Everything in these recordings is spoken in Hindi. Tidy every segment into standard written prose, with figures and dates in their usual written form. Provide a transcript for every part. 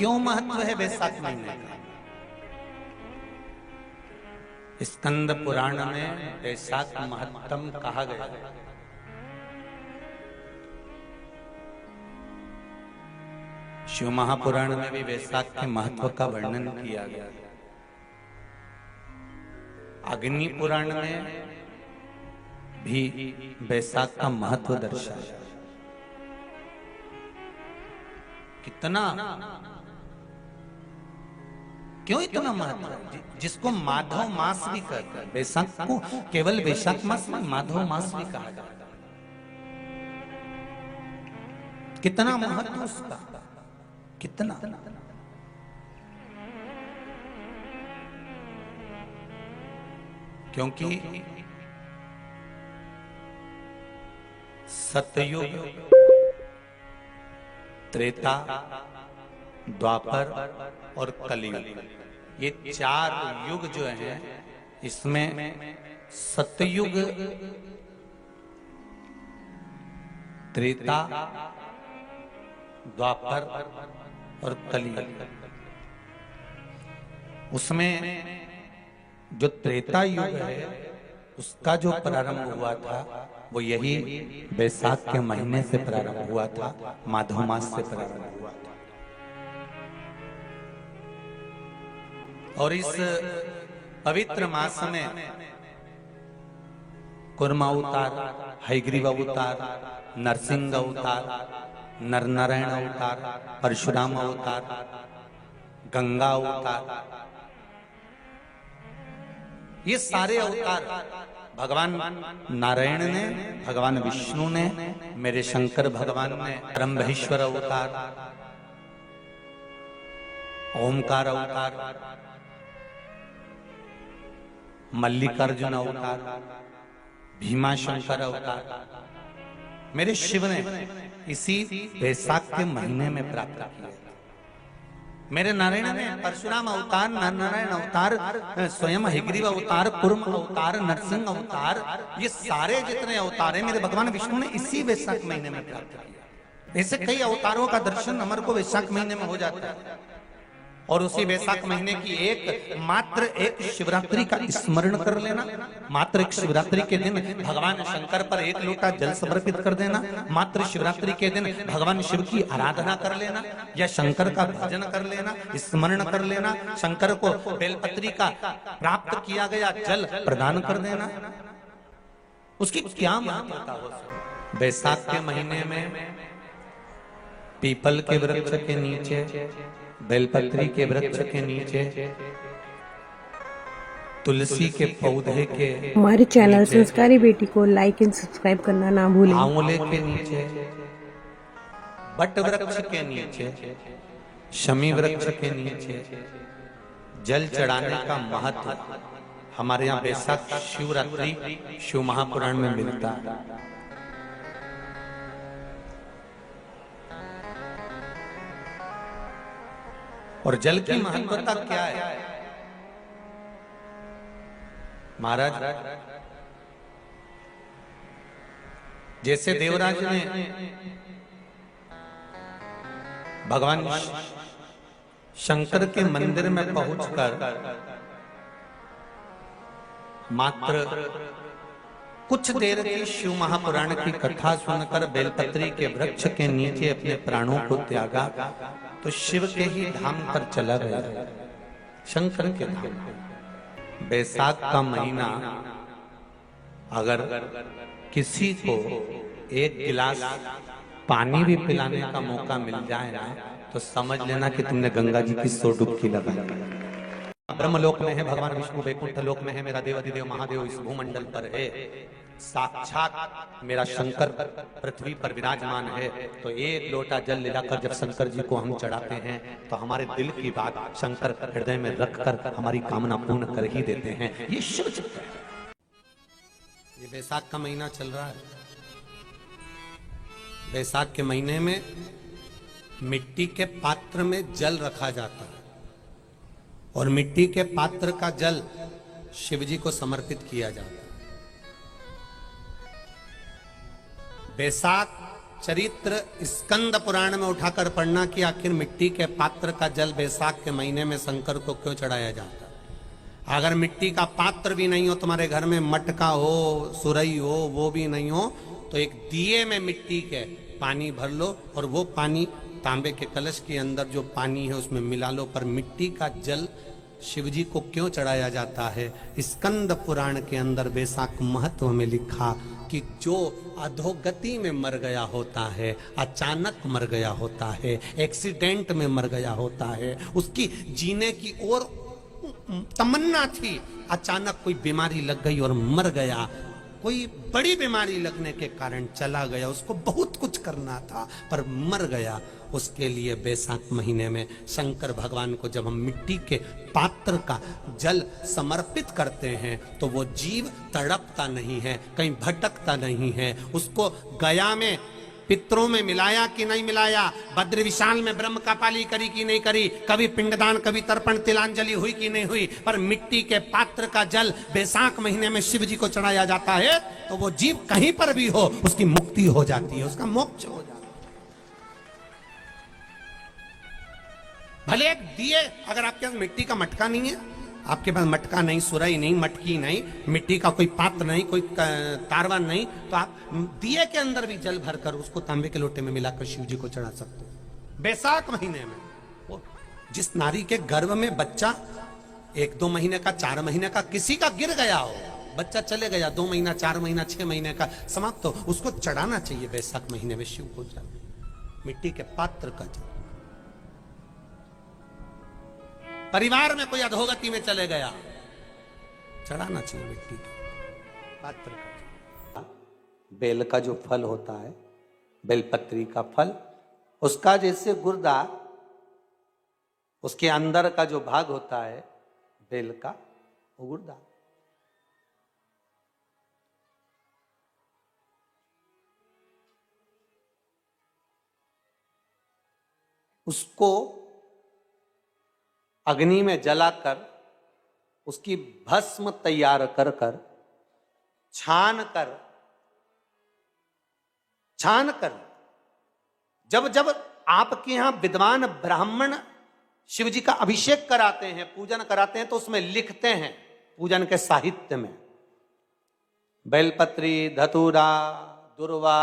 क्यों महत्व है वैशाख महीने का? स्कंद पुराण में वैशाख महत्तम कहा गया है। शिव महापुराण में भी वैशाख के महत्व का वर्णन किया गया है। अग्नि पुराण में भी वैशाख का महत्व दर्शाया। कितना, क्यों इतना महत्व है? जिसको माधव मास भी कहते हैं। वैशाख को केवल वैशाख मास में माधव मास भी कहा जाता है। कितना महत्व उसका, कितना। क्योंकि सतयुग, त्रेता, द्वापर और कलियुग, ये चार युग जो है, इसमें सतयुग, त्रेता, द्वापर और कलियुग, उसमें जो त्रेता युग है उसका जो प्रारंभ हुआ था वो यही वैशाख के महीने से प्रारंभ हुआ था, माधव मास से प्रारंभ हुआ था। और इस पवित्र मास में कुर्म अवतार, हयग्रीव अवतार, नरसिंह अवतार, नरनारायण अवतार, परशुराम अवतार, गंगा अवतार, ये सारे अवतार भगवान नारायण ने, भगवान विष्णु ने, मेरे शंकर भगवान ने ब्रह्मेश्वर अवतार, ओमकार अवतार, मल्लिकार्जुन अवतार, भीमा शंकर अवतार, मेरे शिव ने इसी वैशाख के महीने में प्राप्त किया। मेरे नारायण ने परशुराम अवतार, नारायण अवतार, स्वयं हयग्रीव अवतार, कुर्म अवतार, नरसिंह अवतार, ये सारे जितने अवतार हैं मेरे भगवान विष्णु ने इसी वैशाख महीने में प्राप्त किया। ऐसे कई अवतारों का दर्शन हमारे को वैशाख महीने में हो जाता है। और उसी वैशाख महीने की मात्र एक शिवरात्रि का स्मरण कर लेना, मात्र एक शिवरात्रि के दिन भगवान शंकर पर एक लोटा जल समर्पित कर देना, मात्र शिवरात्रि के दिन भगवान शिव की आराधना कर लेना या शंकर का भजन कर लेना, स्मरण कर लेना, शंकर को बेलपत्री का प्राप्त किया गया जल प्रदान कर देना, उसकी क्या महत्ता हो। वैशाख के महीने में पीपल के वृक्ष के नीचे, बेलपत्री के वृक्ष के नीचे, तुलसी के पौधे के, हमारे चैनल संस्कारी बेटी को लाइक एंड सब्सक्राइब करना ना भूलें। आंवले के नीचे, बट वृक्ष के नीचे, शमी वृक्ष के नीचे जल चढ़ाने का महत्व हमारे यहाँ वैशाख शिवरात्रि शिव महापुराण में मिलता है। और जल की महत्वता क्या है? महाराज, जैसे देवराज ने भगवान शंकर के मंदिर में पहुंचकर मात्र कुछ देर की शिव महापुराण की कथा सुनकर बेलपत्री के वृक्ष के नीचे अपने प्राणों को त्यागा, तो शिव के ही धाम पर चला गया, शंकर के धाम। वैशाख का महीना अगर किसी को एक गिलास पानी भी पिलाने का मौका मिल जाए ना, तो समझ लेना कि तुमने गंगा जी की 100 डुबकी लगाई। ब्रह्मलोक में है भगवान विष्णु, वैकुंठ लोक में है मेरा देवाधिदेव महादेव, इस भूमंडल पर है साक्षात मेरा शंकर पृथ्वी पर विराजमान है। तो एक लोटा जल ले जाकर जब शंकर जी को हम चढ़ाते हैं तो हमारे दिल की बात शंकर हृदय में रखकर हमारी कामना पूर्ण कर ही देते हैं। ये शिव चित्त है। ये वैशाख का महीना चल रहा है। वैशाख के महीने में मिट्टी के पात्र में जल रखा जाता है और मिट्टी के पात्र का जल शिव जी को समर्पित किया जाता है। वैशाख चरित्र स्कंद पुराण में उठाकर पढ़ना कि आखिर मिट्टी के पात्र का जल बैसाख के महीने में शंकर को क्यों चढ़ाया जाता है। अगर मिट्टी का पात्र भी नहीं हो, तुम्हारे घर में मटका हो, सुरई हो, वो भी नहीं हो, तो एक दिए में मिट्टी के पानी भर लो और वो पानी तांबे के कलश के अंदर जो पानी है उसमें मिला लो। पर मिट्टी का जल शिव जी को क्यों चढ़ाया जाता है? स्कंद पुराण के अंदर बैसाख महत्व में लिखा कि जो अधोगति में मर गया होता है, अचानक मर गया होता है, एक्सीडेंट में मर गया होता है, उसकी जीने की और तमन्ना थी, अचानक कोई बीमारी लग गई और मर गया, कोई बड़ी बीमारी लगने के कारण चला गया, उसको बहुत कुछ करना था पर मर गया, उसके लिए बैसाख महीने में शंकर भगवान को जब हम मिट्टी के पात्र का जल समर्पित करते हैं तो वो जीव तड़पता नहीं है, कहीं भटकता नहीं है। उसको गया में पितरों में मिलाया कि नहीं मिलाया, बद्र विशाल में ब्रह्म का पाली करी कि नहीं करी, कभी पिंडदान, कभी तर्पण तिलांजलि हुई कि नहीं हुई, पर मिट्टी के पात्र का जल बैसाख महीने में शिव जी को चढ़ाया जाता है तो वो जीव कहीं पर भी हो उसकी मुक्ति हो जाती है, उसका मोक्ष हो जाता है। भले एक दिए, अगर आपके पास मिट्टी का मटका नहीं है, आपके पास मटका नहीं, सुराई नहीं, मटकी नहीं, मिट्टी का कोई पात्र नहीं, कोई तारवा नहीं, तो आप दिए के अंदर भी जल भरकर उसको तांबे के लोटे में मिलाकर शिव जी को चढ़ा सकते हो। बैसाख महीने में वो जिस नारी के गर्भ में बच्चा 1-2 महीने का, 4 महीने का किसी का गिर गया हो, बच्चा चले गया 2 महीना, 4 महीना, 6 महीने का समाप्त हो, उसको चढ़ाना चाहिए बैसाख महीने में शिव को जल, मिट्टी के पात्र का जल। परिवार में कोई अधोगति में चले गया, चढ़ाना चाहिए मिट्टी के पात्र का। बेल का जो फल होता है, बेलपत्री का फल, उसका जैसे गुर्दा, उसके अंदर का जो भाग होता है बेल का, वो गुर्दा। उसको अग्नि में जलाकर उसकी भस्म तैयार कर कर छान कर जब जब आपके यहां विद्वान ब्राह्मण शिव जी का अभिषेक कराते हैं, पूजन कराते हैं, तो उसमें लिखते हैं पूजन के साहित्य में बेलपत्री, धतूरा, दुर्वा,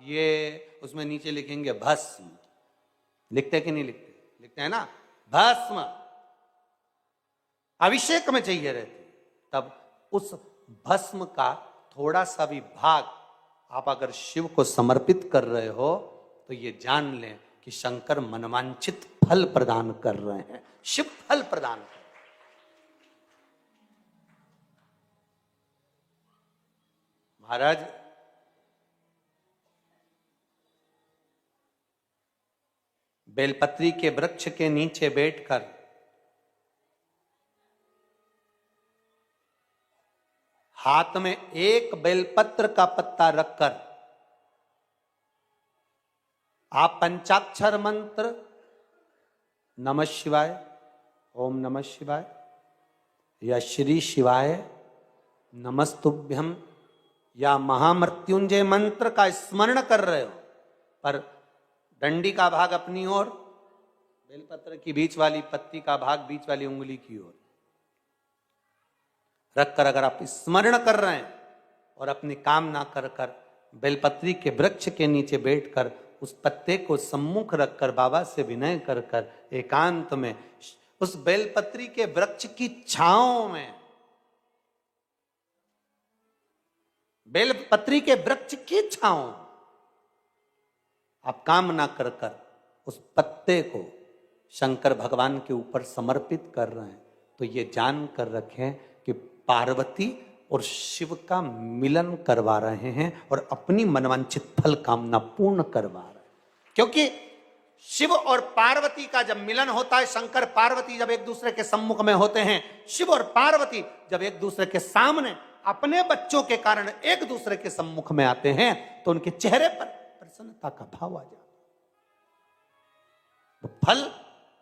ये उसमें नीचे लिखेंगे भस्म। लिखते कि नहीं लिखते? लिखते हैं ना, भस्म अभिषेक में चाहिए रहती। तब उस भस्म का थोड़ा सा भी भाग आप अगर शिव को समर्पित कर रहे हो तो ये जान लें कि शंकर मनवांछित फल प्रदान कर रहे हैं, शिव फल प्रदान कर रहे हैं। महाराज बेलपत्री के वृक्ष के नीचे बैठकर हाथ में एक बेलपत्र का पत्ता रखकर आप पंचाक्षर मंत्र नमः शिवाय, ओम नमः शिवाय या श्री शिवाय नमस्तुभ्यम या महामृत्युंजय मंत्र का स्मरण कर रहे हो, पर डंडी का भाग अपनी ओर, बेलपत्र की बीच वाली पत्ती का भाग बीच वाली उंगली की ओर रखकर अगर आप स्मरण कर रहे हैं और अपनी कामना कर कर बेलपत्री के वृक्ष के नीचे बैठकर उस पत्ते को सम्मुख रखकर बाबा से विनय कर कर एकांत में उस बेलपत्री के वृक्ष की छांव में, बेलपत्री के वृक्ष की छांव आप कामना कर कर उस पत्ते को शंकर भगवान के ऊपर समर्पित कर रहे हैं, तो ये जान कर रखें कि पार्वती और शिव का मिलन करवा रहे हैं और अपनी मनवांछित फल कामना पूर्ण करवा रहे हैं। क्योंकि शिव और पार्वती का जब मिलन होता है, शंकर पार्वती जब एक दूसरे के सम्मुख में होते हैं, शिव और पार्वती जब एक दूसरे के सामने अपने बच्चों के कारण एक दूसरे के सम्मुख में आते हैं, तो उनके चेहरे पर प्रसन्नता का भाव आ जाता है। तो फल,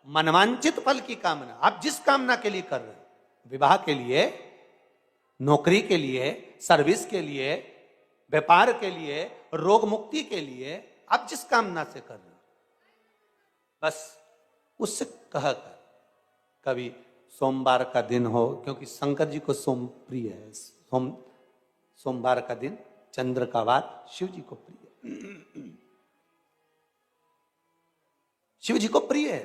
मनवांछित फल की कामना आप जिस कामना के लिए कर रहे हैं, विवाह के लिए, नौकरी के लिए, सर्विस के लिए, व्यापार के लिए, रोग मुक्ति के लिए, आप जिस कामना से कर रहे हो, बस उससे कहा कर। कभी सोमवार का दिन हो, क्योंकि शंकर जी को सोम प्रिय है, सोमवार का दिन, चंद्र का वार शिव जी को प्रिय है, शिव जी को प्रिय है।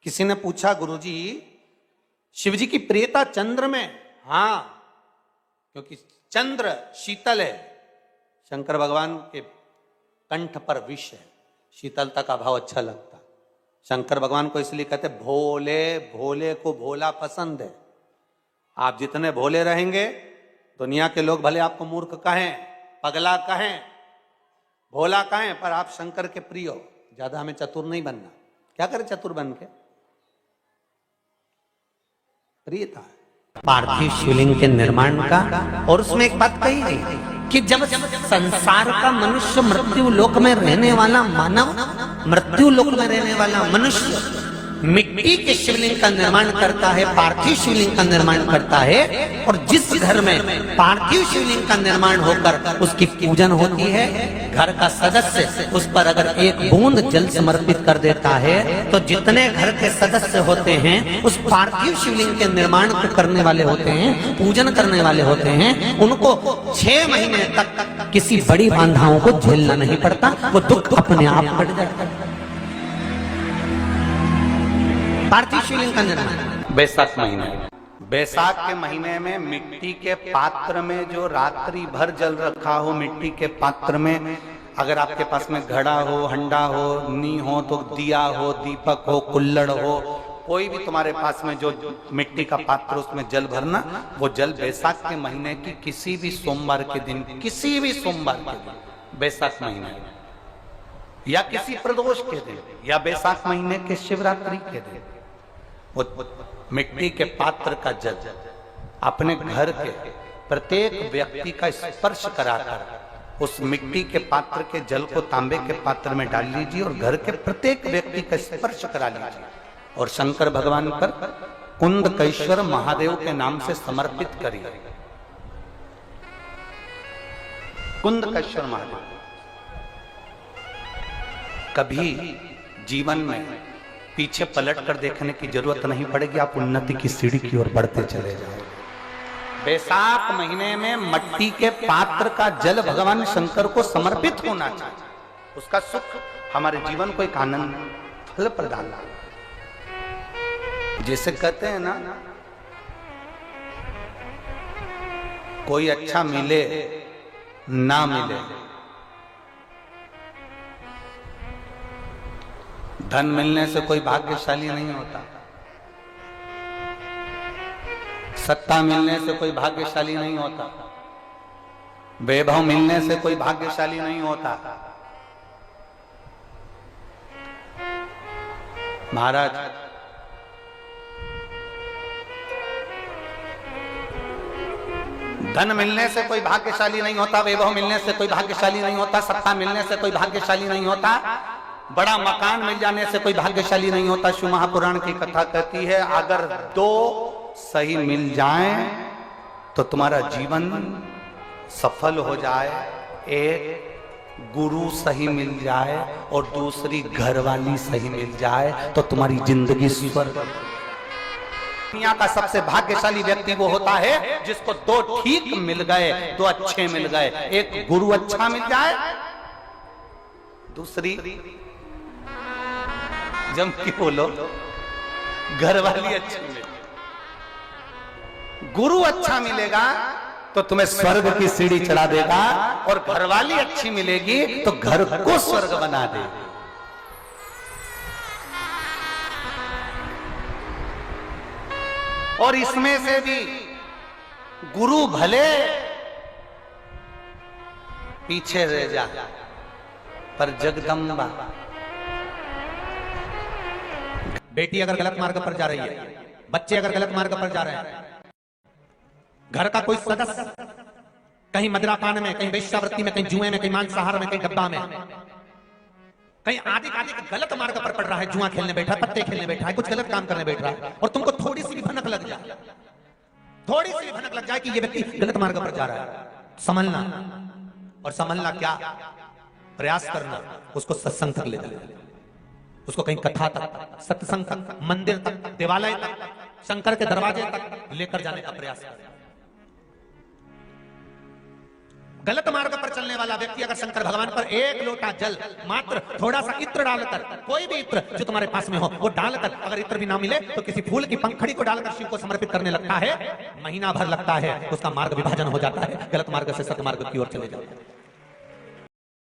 किसी ने पूछा, गुरुजी शिव जी की प्रियता चंद्र में? हां, क्योंकि चंद्र शीतल है, शंकर भगवान के कंठ पर विष है, शीतलता का भाव अच्छा लगता। शंकर भगवान को इसलिए कहते भोले, भोले को भोला पसंद है। आप जितने भोले रहेंगे, दुनिया के लोग भले आपको मूर्ख कहें, पगला कहें, भोला कहें, पर आप शंकर के प्रिय हो। ज्यादा हमें चतुर नहीं बनना। क्या करें चतुर बन के? प्रियता है पार्थिव शिवलिंग के निर्माण का। और उसमें एक बात कही गई कि जब संसार का मनुष्य, मृत्यु लोक में रहने वाला मानव, मृत्यु लोक में रहने वाला मनुष्य मिट्टी के शिवलिंग का निर्माण करता है, पार्थिव शिवलिंग का निर्माण करता है, और जिस घर में पार्थिव शिवलिंग का निर्माण होकर उसकी पूजन होती है, घर का सदस्य उस पर अगर एक बूंद जल समर्पित कर देता है, तो जितने घर के सदस्य होते हैं उस पार्थिव शिवलिंग के निर्माण को करने वाले होते हैं, पूजन करने वाले होते हैं, उनको 6 महीने तक किसी बड़ी बाधाओं को झेलना नहीं पड़ता, वो दुख अपने आप कट जाता है। पार्थिव शिवलिंग का निर्माण बैसाख महीने, बैसाख के महीने में मिट्टी के पात्र में जो रात्रि भर जल रखा हो, मिट्टी के पात्र में, अगर आपके पास में घड़ा हो, हंडा हो, नी हो, तो दिया हो, दीपक हो, कुल्लड़ हो, कोई भी तुम्हारे पास में जो मिट्टी का पात्र, उसमें जल भरना। वो जल बैसाख के महीने की किसी भी सोमवार के दिन, किसी भी सोमवार के दिन, बैसाख महीने या किसी प्रदोष के दिन, या बैसाख महीने के शिवरात्रि के दिन, वो मिट्टी के पात्र का जल अपने घर के प्रत्येक व्यक्ति का स्पर्श कराकर उस मिट्टी के पात्र के जल को तांबे के पात्र में डाल लीजिए और घर के प्रत्येक व्यक्ति का स्पर्श करा लीजिए और शंकर भगवान पर कुंदकेश्वर महादेव के नाम से समर्पित करिए। कुंदकेश्वर महादेव। कभी जीवन में पीछे पलट कर देखने की जरूरत नहीं पड़ेगी, आप उन्नति की सीढ़ी की ओर बढ़ते चले जाओगे। बैसाख महीने में मिट्टी के पात्र का जल भगवान शंकर को समर्पित होना चाहिए। उसका सुख हमारे जीवन को एक आनंद फल प्रदान। जैसे कहते हैं ना, कोई अच्छा मिले ना मिले, धन मिलने से कोई भाग्यशाली नहीं होता, सत्ता मिलने से कोई भाग्यशाली नहीं होता, वैभव मिलने से कोई भाग्यशाली नहीं होता। महाराज, धन मिलने से कोई भाग्यशाली नहीं होता, वैभव मिलने से कोई भाग्यशाली नहीं होता, सत्ता मिलने से कोई भाग्यशाली नहीं होता, बड़ा मकान मिल जाने से कोई भाग्यशाली नहीं होता। शिव महापुराण की कथा कहती है, अगर 2 सही मिल जाएं तो तुम्हारा जीवन सफल हो जाए। एक गुरु सही मिल जाए और दूसरी घरवाली सही मिल जाए तो तुम्हारी जिंदगी स्वर्ग। दुनिया का सबसे भाग्यशाली व्यक्ति वो होता है जिसको 2 ठीक मिल गए, 2 अच्छे मिल गए। एक गुरु अच्छा मिल जाए, दूसरी जम की बोलो घरवाली अच्छी मिले। गुरु अच्छा मिलेगा तो तुम्हें स्वर्ग की सीढ़ी चढ़ा देगा, और घरवाली अच्छी मिलेगी तो घर को स्वर्ग बना देगी। और इसमें से भी गुरु भले पीछे रह जा, पर जगदम्बा। बेटी अगर गलत मार्ग पर जा रही है, बच्चे अगर गलत मार्ग पर जा रहे हैं, घर का कोई सदस्य कहीं मदिरापान में, कहीं वेश्यावृत्ति में, कहीं जुए में, कहीं मांसाहार में, कहीं गब्बा में, कहीं आदि गलत मार्ग पर पड़ रहा है, जुआ खेलने बैठा है, पत्ते खेलने बैठा है, कुछ गलत काम करने बैठ रहा है, और तुमको थोड़ी सी भी भनक लग जाए थोड़ी सी भनक लग जाए कि ये व्यक्ति गलत मार्ग पर जा रहा है, संभलना। और संभलना क्या, प्रयास करना उसको सत्संग तक ले जाना, उसको कहीं कथा तक, सत्संग तक, मंदिर तक, देवालय तक, शंकर के दरवाजे तक लेकर जाने का प्रयास करें। गलत मार्ग पर चलने वाला व्यक्ति अगर शंकर भगवान पर एक लोटा जल, मात्र थोड़ा सा इत्र डालकर, कोई भी इत्र जो तुम्हारे पास में हो वो डालकर, अगर इत्र भी ना मिले तो किसी फूल की पंखड़ी को डालकर शिव को समर्पित करने लगता है, महीना भर लगता है, उसका मार्ग विभाजन हो जाता है, गलत मार्ग से सत्य मार्ग की ओर चले जाता है।